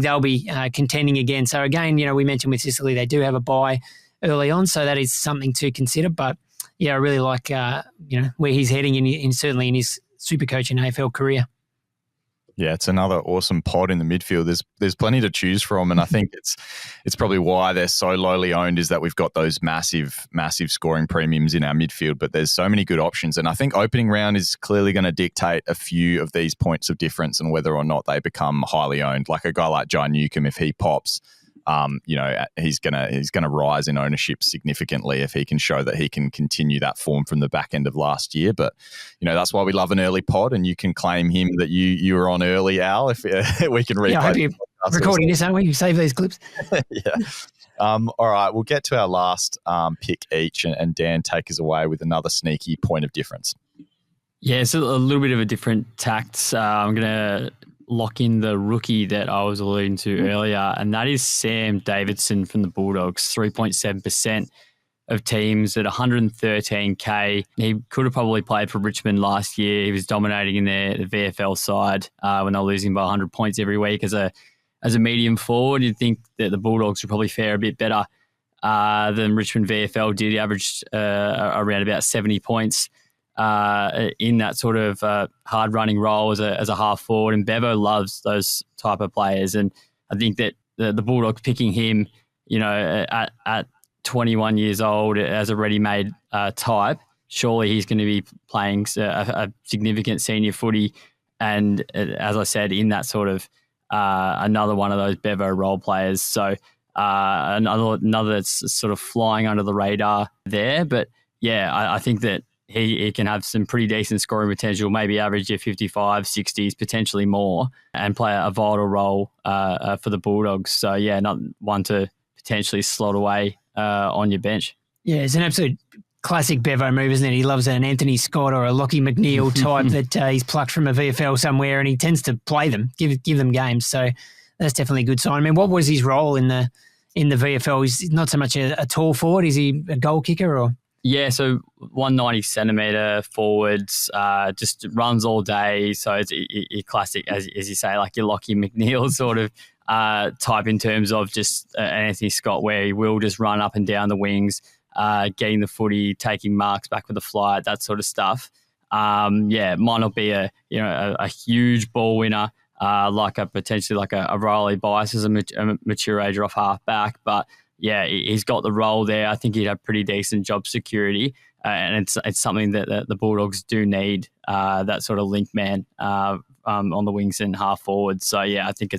they'll be contending again. So again, we mentioned with Sicily, they do have a bye early on. So that is something to consider. But I really like, where he's heading certainly in his SuperCoach and AFL career. Yeah, it's another awesome pod in the midfield. There's plenty to choose from, and I think it's probably why they're so lowly owned is that we've got those massive scoring premiums in our midfield, but there's so many good options. And I think opening round is clearly going to dictate a few of these points of difference and whether or not they become highly owned. Like a guy like Jai Newcombe, if he pops, he's gonna rise in ownership significantly if he can show that he can continue that form from the back end of last year. But that's why we love an early pod, and you can claim him that you were on early, Al. If we can replay. Yeah, I hope you're recording this, aren't we? You save these clips. Yeah. All right, we'll get to our last pick each, and Dan, take us away with another sneaky point of difference. Yeah, it's a little bit of a different tact. I'm gonna lock in the rookie that I was alluding to earlier, and that is Sam Davidson from the Bulldogs, 3.7% of teams at 113K. He could have probably played for Richmond last year. He was dominating in the VFL side when they were losing by 100 points every week as a medium forward. You'd think that the Bulldogs would probably fare a bit better than Richmond VFL did. He averaged around about 70 points in that sort of hard running role as a half forward, and Bevo loves those type of players. And I think that the Bulldogs picking him, at 21 years old as a ready-made type, surely he's going to be playing a significant senior footy. And as I said, in that sort of another one of those Bevo role players. So another that's sort of flying under the radar there. But yeah, I think that he can have some pretty decent scoring potential, maybe average your 55, 60s, potentially more, and play a vital role for the Bulldogs. So, yeah, not one to potentially slot away on your bench. Yeah, it's an absolute classic Bevo move, isn't it? He loves an Anthony Scott or a Lachie McNeil type that he's plucked from a VFL somewhere, and he tends to play them, give them games. So that's definitely a good sign. I mean, what was his role in the VFL? He's not so much a tall forward. Is he a goal kicker or? Yeah, so 190 centimetre forwards, just runs all day. So it's your classic, as you say, like your Lachie McNeil sort of type in terms of just Anthony Scott, where he will just run up and down the wings, getting the footy, taking marks back with the flight, that sort of stuff. Might not be a huge ball winner, like a Riley Bice as a mature age off half back, but yeah, he's got the role there. I think he'd have pretty decent job security, and it's something that the Bulldogs do need, that sort of link man on the wings and half forward. So yeah, I think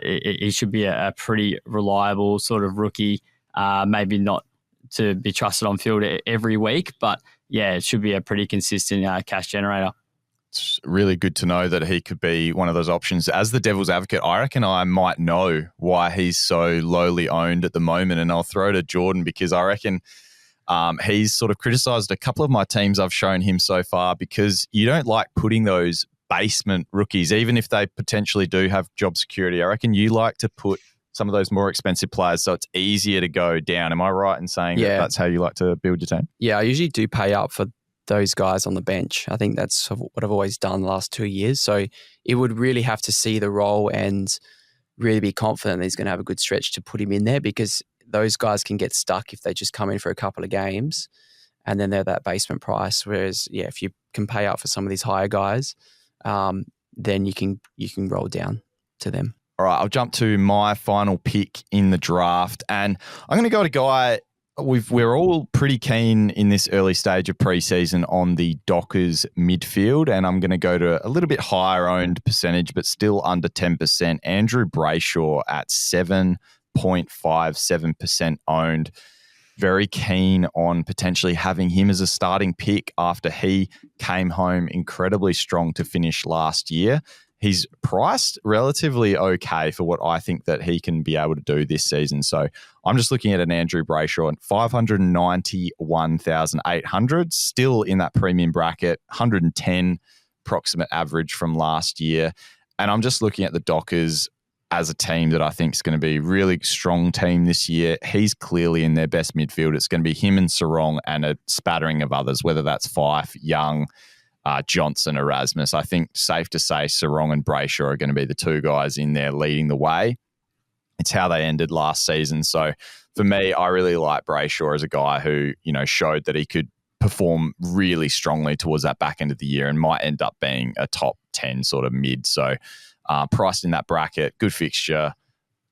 he should be a pretty reliable sort of rookie. Maybe not to be trusted on field every week, but yeah, it should be a pretty consistent cash generator. It's really good to know that he could be one of those options. As the devil's advocate, I reckon I might know why he's so lowly owned at the moment, and I'll throw to Jordan because I reckon he's sort of criticised a couple of my teams I've shown him so far because you don't like putting those basement rookies, even if they potentially do have job security. I reckon you like to put some of those more expensive players so it's easier to go down. Am I right in saying that that's how you like to build your team? Yeah, I usually do pay up for those guys on the bench. I think that's what I've always done the last 2 years. So it would really have to see the role and really be confident that he's going to have a good stretch to put him in there, because those guys can get stuck if they just come in for a couple of games and then they're that basement price. Whereas, yeah, if you can pay up for some of these higher guys, then you can roll down to them. All right, I'll jump to my final pick in the draft, and I'm going to go to a guy we're all pretty keen in this early stage of preseason on the Dockers midfield, and I'm going to go to a little bit higher owned percentage, but still under 10%. Andrew Brayshaw at 7.57% owned. Very keen on potentially having him as a starting pick after he came home incredibly strong to finish last year. He's priced relatively okay for what I think that he can be able to do this season. So I'm just looking at an Andrew Brayshaw at 591,800, still in that premium bracket, 110 approximate average from last year. And I'm just looking at the Dockers as a team that I think is going to be a really strong team this year. He's clearly in their best midfield. It's going to be him and Sarong and a spattering of others, whether that's Fife, Young, Johnson, Erasmus. I think safe to say Sarong and Brayshaw are going to be the two guys in there leading the way. It's how they ended last season. So for me, I really like Brayshaw as a guy who, showed that he could perform really strongly towards that back end of the year and might end up being a top 10 sort of mid. So priced in that bracket, good fixture.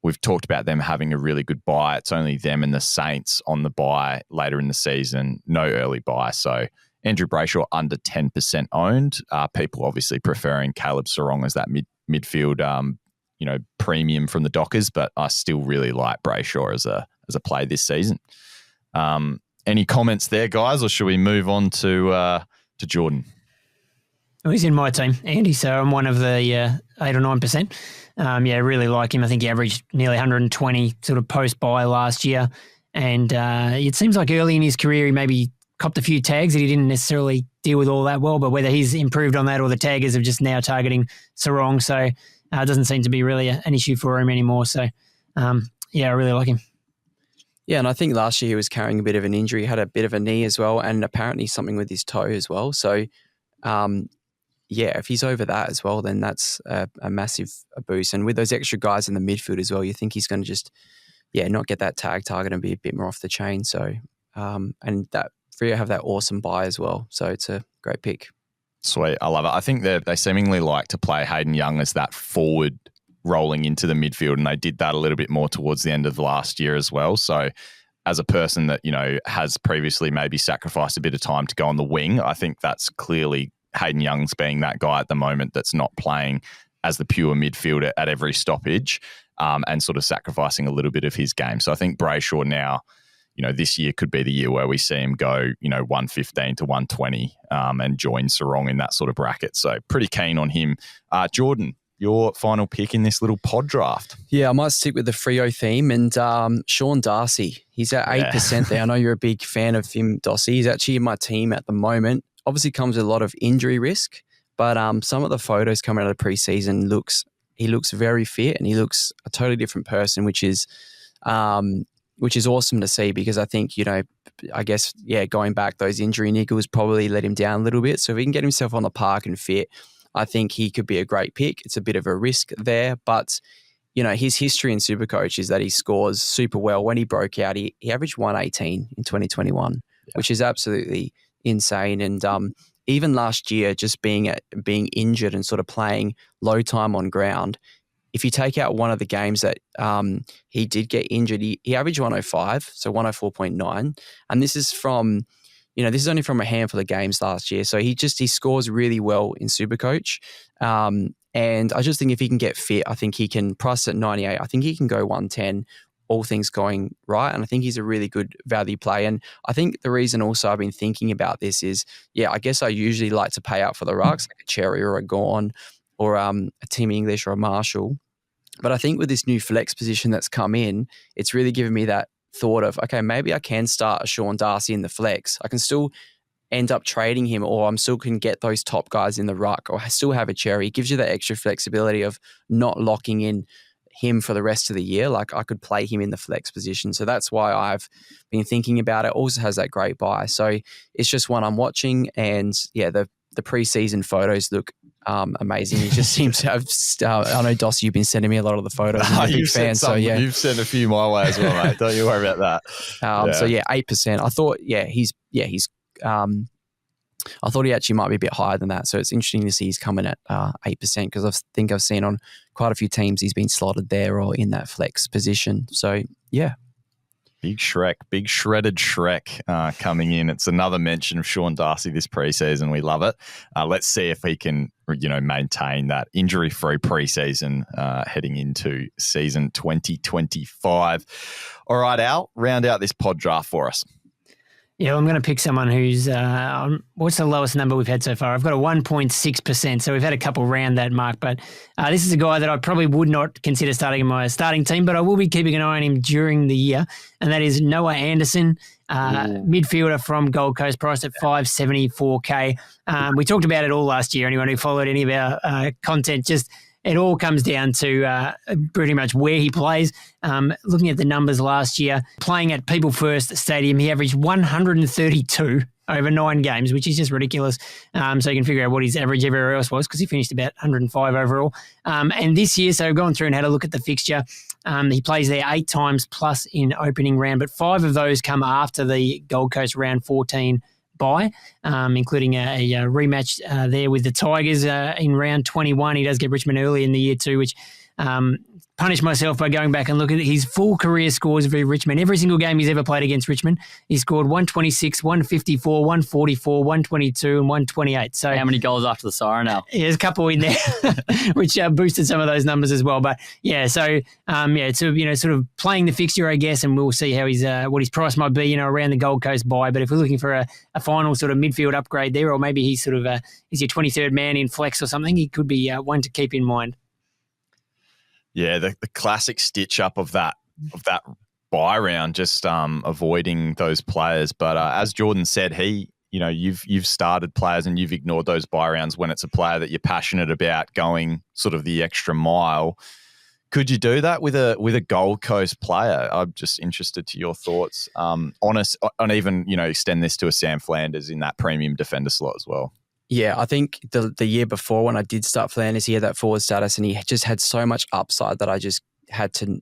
We've talked about them having a really good buy. It's only them and the Saints on the buy later in the season. No early buy. So Andrew Brayshaw under 10% owned. People obviously preferring Caleb Sarong as that midfield, premium from the Dockers, but I still really like Brayshaw as a play this season. Any comments there, guys, or should we move on to Jordan? Well, he's in my team, Andy, so I'm one of the 8 or 9%. Really like him. I think he averaged nearly 120 sort of post-buy last year, and it seems like early in his career he maybe copped a few tags that he didn't necessarily deal with all that well, but whether he's improved on that or the taggers are just now targeting Sarong, so it doesn't seem to be really an issue for him anymore. So, I really like him. Yeah, and I think last year he was carrying a bit of an injury, he had a bit of a knee as well, and apparently something with his toe as well. So, if he's over that as well, then that's a massive boost. And with those extra guys in the midfield as well, you think he's going to just, not get that tag target and be a bit more off the chain. So, and that Freo have that awesome buy as well. So it's a great pick. Sweet. I love it. I think they seemingly like to play Hayden Young as that forward rolling into the midfield, and they did that a little bit more towards the end of last year as well. So as a person that, has previously maybe sacrificed a bit of time to go on the wing, I think that's clearly Hayden Young's being that guy at the moment that's not playing as the pure midfielder at every stoppage, and sort of sacrificing a little bit of his game. So I think Brayshaw now, this year could be the year where we see him go, 115 to 120 and join Sarong in that sort of bracket. So pretty keen on him. Jordan, your final pick in this little pod draft. Yeah, I might stick with the Freo theme and Sean Darcy. He's at 8% there. I know you're a big fan of him, Dossy. He's actually in my team at the moment. Obviously comes with a lot of injury risk, but some of the photos coming out of the preseason he looks very fit and he looks a totally different person, which is awesome to see because I think, going back, those injury niggles probably let him down a little bit. So if he can get himself on the park and fit, I think he could be a great pick. It's a bit of a risk there, but his history in SuperCoach is that he scores super well. When he broke out, he averaged 118 in 2021, which is absolutely insane. And even last year, just being injured and sort of playing low time on ground, if you take out one of the games that he did get injured, he averaged 105, so 104.9. And this is from, this is only from a handful of games last year. So he scores really well in SuperCoach. And I just think if he can get fit, I think he can price at 98. I think he can go 110, all things going right. And I think he's a really good value play. And I think the reason also I've been thinking about this is, I guess I usually like to pay out for the rucks, like a Cherry or a Gorn or a Tim English or a Marshall. But I think with this new flex position that's come in, it's really given me that thought of, okay, maybe I can start a Sean Darcy in the flex. I can still end up trading him, or I'm still can get those top guys in the ruck, or I still have a Cherry. It gives you that extra flexibility of not locking in him for the rest of the year. Like I could play him in the flex position. So that's why I've been thinking about it. Also has that great buy. So it's just one I'm watching. And the preseason photos look amazing. He just seems to have. I know Dossy, you've been sending me a lot of the photos. I'm a big fan, you've sent a few my way as well, mate. Don't you worry about that. So 8%. I thought, I thought he actually might be a bit higher than that. So it's interesting to see he's coming at 8% because I think I've seen on quite a few teams he's been slotted there or in that flex position. So yeah. Big shredded Shrek coming in. It's another mention of Sean Darcy this preseason. We love it. Let's see if he can, maintain that injury-free preseason heading into season 2025. All right, Al, round out this pod draft for us. Yeah, I'm going to pick someone who's, what's the lowest number we've had so far? I've got a 1.6%, so we've had a couple round that mark, but this is a guy that I probably would not consider starting in my starting team, but I will be keeping an eye on him during the year, and that is Noah Anderson, midfielder from Gold Coast, priced at $574K. We talked about it all last year. Anyone who followed any of our content, it all comes down to pretty much where he plays. Looking at the numbers last year, playing at People First Stadium, he averaged 132 over 9 games, which is just ridiculous. So you can figure out what his average everywhere else was because he finished about 105 overall. And this year, so gone through and had a look at the fixture, he plays there 8 times plus in opening round, but 5 of those come after the Gold Coast round 14 bye, including a rematch there with the Tigers in round 21. He does get Richmond early in the year too, which punished myself by going back and looking at his full career scores for Richmond. Every single game he's ever played against Richmond, he scored 126, 154, 144, 122 and 128. So how many goals after the siren now? Yeah, there's a couple in there, which boosted some of those numbers as well. But so sort of playing the fixture, I guess, and we'll see how what his price might be, around the Gold Coast bye. But if we're looking for a final sort of midfield upgrade there, or maybe he's sort of is your 23rd man in flex or something, he could be one to keep in mind. Yeah, the classic stitch up of that buy round, just avoiding those players. But as Jordan said, you've started players and you've ignored those buy rounds when it's a player that you're passionate about going sort of the extra mile. Could you do that with a Gold Coast player? I'm just interested to your thoughts on even extend this to a Sam Flanders in that premium defender slot as well. Yeah, I think the year before when I did start Flanders, he had that forward status and he just had so much upside that I just had to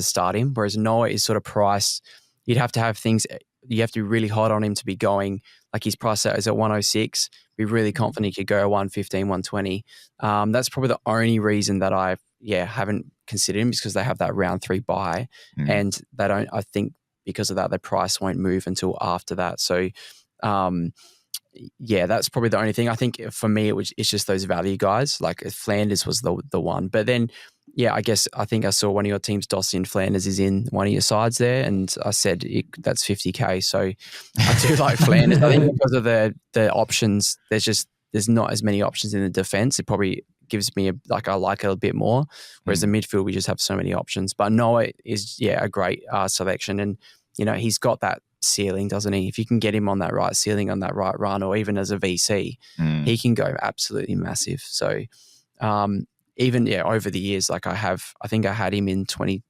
start him. Whereas Noah is sort of priced, you'd have to have things, you have to be really hot on him to be going, like his price is at 106, be really confident he could go 115, 120. That's probably the only reason that I haven't considered him is because they have that round 3 buy and they don't, I think because of that, their price won't move until after that. So, that's probably the only thing. I think for me, it's just those value guys. Like Flanders was the one. But then yeah, I think I saw one of your teams, Dossy and Flanders, is in one of your sides there, and I said that's 50K. So I do like Flanders. I think because of the options, there's not as many options in the defence. It probably gives me I like it a bit more. Whereas the midfield, we just have so many options. But Noah is a great selection, and he's got that ceiling, doesn't he? If you can get him on that right ceiling, on that right run, or even as a VC, he can go absolutely massive. So. Even over the years, I think I had him in 20.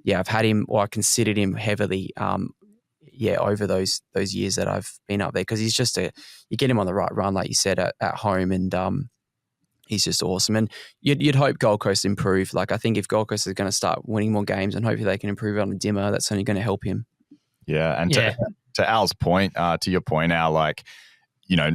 Yeah, I've had him, or I considered him heavily. Over those years that I've been up there, because he's just you get him on the right run, like you said, at home, and he's just awesome. And you'd hope Gold Coast improve. I think if Gold Coast is going to start winning more games, and hopefully they can improve on a dimmer, that's only going to help him. Yeah, and to Al's point, to your point, Al,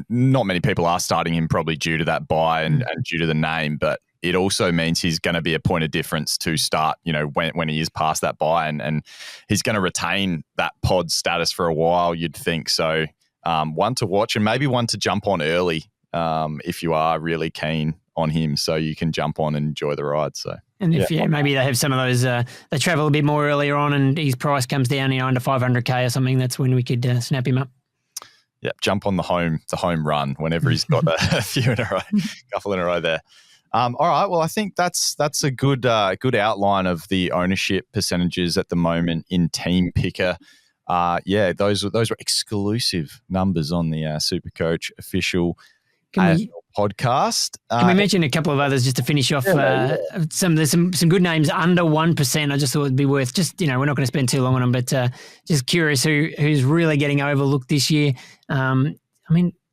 not many people are starting him probably due to that buy and due to the name, but it also means he's going to be a point of difference to start, when he is past that buy, and he's going to retain that pod status for a while, you'd think. So one to watch, and maybe one to jump on early if you are really keen on him, so you can jump on and enjoy the ride. So. And if maybe they have some of those, they travel a bit more earlier on and his price comes down under 500K or something, that's when we could snap him up. Yeah, jump on the home run whenever he's got a few in a row, couple in a row there. All right, well, I think that's a good outline of the ownership percentages at the moment in Team Picker. Those were exclusive numbers on the SuperCoach official podcast. Can we mention a couple of others just to finish off? There's some good names under 1%. I just thought it'd be worth we're not going to spend too long on them, but just curious who's really getting overlooked this year.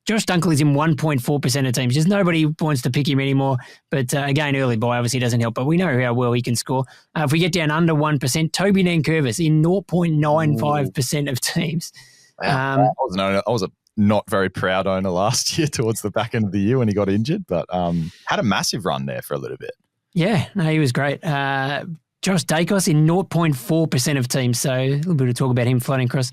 Josh Dunkley is in 1.4% of teams. Just nobody wants to pick him anymore. But again, early buy obviously doesn't help. But we know how well he can score. If we get down under 1%, Toby Nankervis in 0.95% of teams. Wow. I was a not very proud owner last year towards the back end of the year when he got injured, but had a massive run there for a little bit. Yeah, no, he was great. Josh Dacos in 0.4% of teams. So a little bit of talk about him floating across.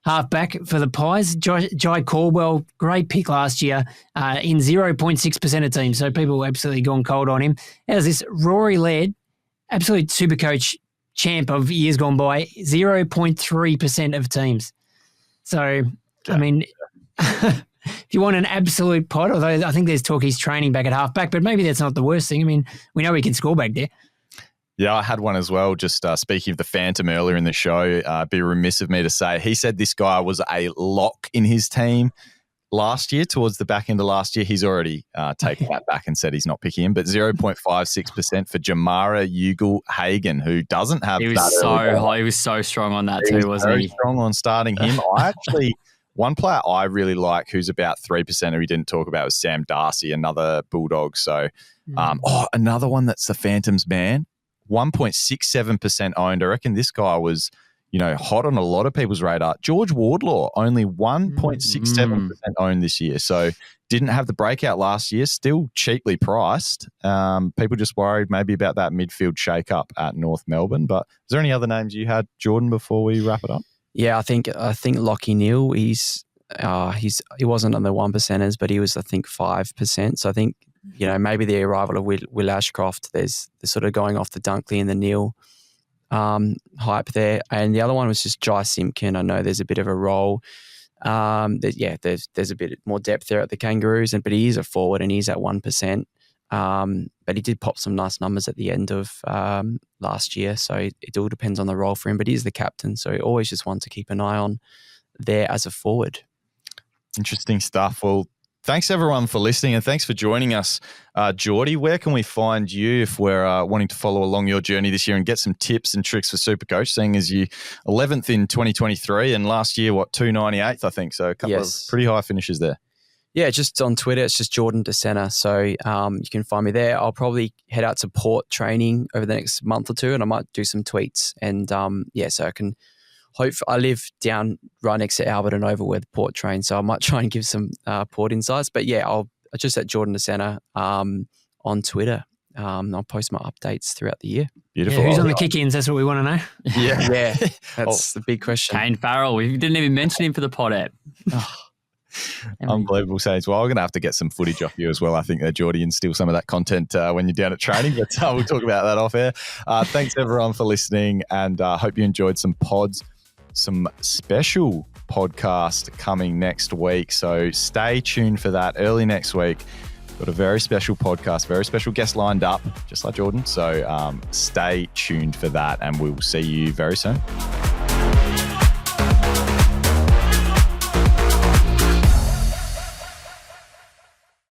Halfback for the Pies, Jai Caldwell, great pick last year in 0.6% of teams. So people absolutely gone cold on him. How's this? Rory Laird, absolute SuperCoach champ of years gone by, 0.3% of teams. So, if you want an absolute pot, although I think there's talk he's training back at halfback, but maybe that's not the worst thing. We know he can score back there. Yeah, I had one as well. Just speaking of the Phantom earlier in the show, be remiss of me to say he said this guy was a lock in his team last year. Towards the back end of last year, he's already taken that back and said he's not picking him. But 0.56% for Jamara Ugle-Hagan, who doesn't have. He was so strong on that too, wasn't he? Very strong on starting him. One player I really like, who's about 3%, who we didn't talk about, was Sam Darcy, another Bulldog. So, another one that's the Phantoms man. 1.67% owned. I reckon this guy was, hot on a lot of people's radar. George Wardlaw, only 1.67% owned this year. So didn't have the breakout last year, still cheaply priced. People just worried maybe about that midfield shake-up at North Melbourne. But is there any other names you had, Jordan, before we wrap it up? Yeah, I think Lachie Neale, he wasn't on the 1%ers, but he was, I think, 5%. So I think, maybe the arrival of Will Ashcroft, there's sort of going off the Dunkley and the Neale hype there. And the other one was just Jai Simpkin. I know there's a bit of a role. There's a bit more depth there at the Kangaroos, but he is a forward and he's at 1%. But he did pop some nice numbers at the end of last year. So it all depends on the role for him, but he is the captain. So always just one to keep an eye on there as a forward. Interesting stuff. Well, thanks everyone for listening and thanks for joining us. Geordie, where can we find you if we're wanting to follow along your journey this year and get some tips and tricks for SuperCoach, seeing as you 11th in 2023 and last year, 298th, I think. So a couple of pretty high finishes there. Yeah, just on Twitter, it's just Jordan DeSena. So you can find me there. I'll probably head out to Port training over the next month or two and I might do some tweets. And so I can I live down right next to Albert and Oval where the Port train. So I might try and give some Port insights. But I'll just at Jordan DeSena on Twitter. I'll post my updates throughout the year. Beautiful. Yeah, who's on the kick-ins? That's what we want to know. Yeah. That's the big question. Kane Farrell. We didn't even mention him for the pod app. Unbelievable, Saints. Well, we're going to have to get some footage off you as well. I think that Geordie and steal some of that content when you're down at training, but we'll talk about that off air. Thanks everyone for listening, and hope you enjoyed some pods, some special podcast coming next week. So stay tuned for that early next week. Got a very special podcast, very special guest lined up, just like Jordan. So stay tuned for that, and we'll see you very soon.